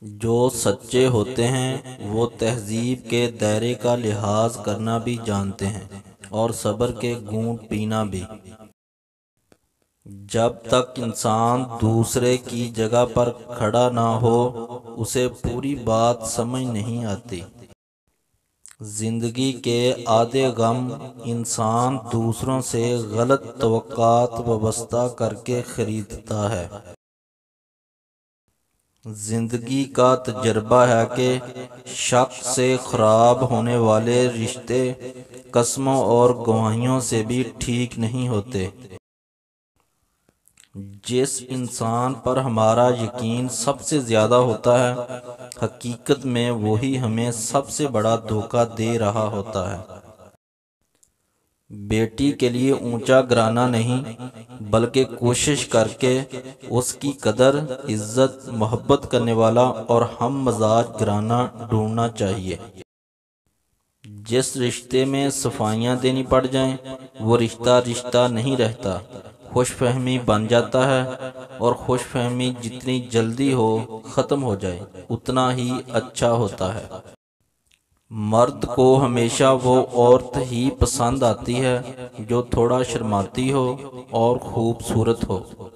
جو سچے ہوتے ہیں وہ تہذیب کے دائرے کا لحاظ کرنا بھی جانتے ہیں اور صبر کے گھونٹ پینا بھی۔ جب تک انسان دوسرے کی جگہ پر کھڑا نہ ہو اسے پوری بات سمجھ نہیں آتی۔ زندگی کے آدھے غم انسان دوسروں سے غلط توقعات وابستہ کر کے خریدتا ہے۔ زندگی کا تجربہ ہے کہ شک سے خراب ہونے والے رشتے قسموں اور گواہیوں سے بھی ٹھیک نہیں ہوتے۔ جس انسان پر ہمارا یقین سب سے زیادہ ہوتا ہے حقیقت میں وہی ہمیں سب سے بڑا دھوکہ دے رہا ہوتا ہے۔ بیٹی کے لیے اونچا گرانا نہیں بلکہ کوشش کر کے اس کی قدر، عزت، محبت کرنے والا اور ہم مزاج گرانا ڈھونڈنا چاہیے۔ جس رشتے میں صفائیاں دینی پڑ جائیں وہ رشتہ نہیں رہتا، خوش فہمی بن جاتا ہے، اور خوش فہمی جتنی جلدی ہو ختم ہو جائے اتنا ہی اچھا ہوتا ہے۔ مرد کو ہمیشہ وہ عورت ہی پسند آتی ہے جو تھوڑا شرماتی ہو اور خوبصورت ہو۔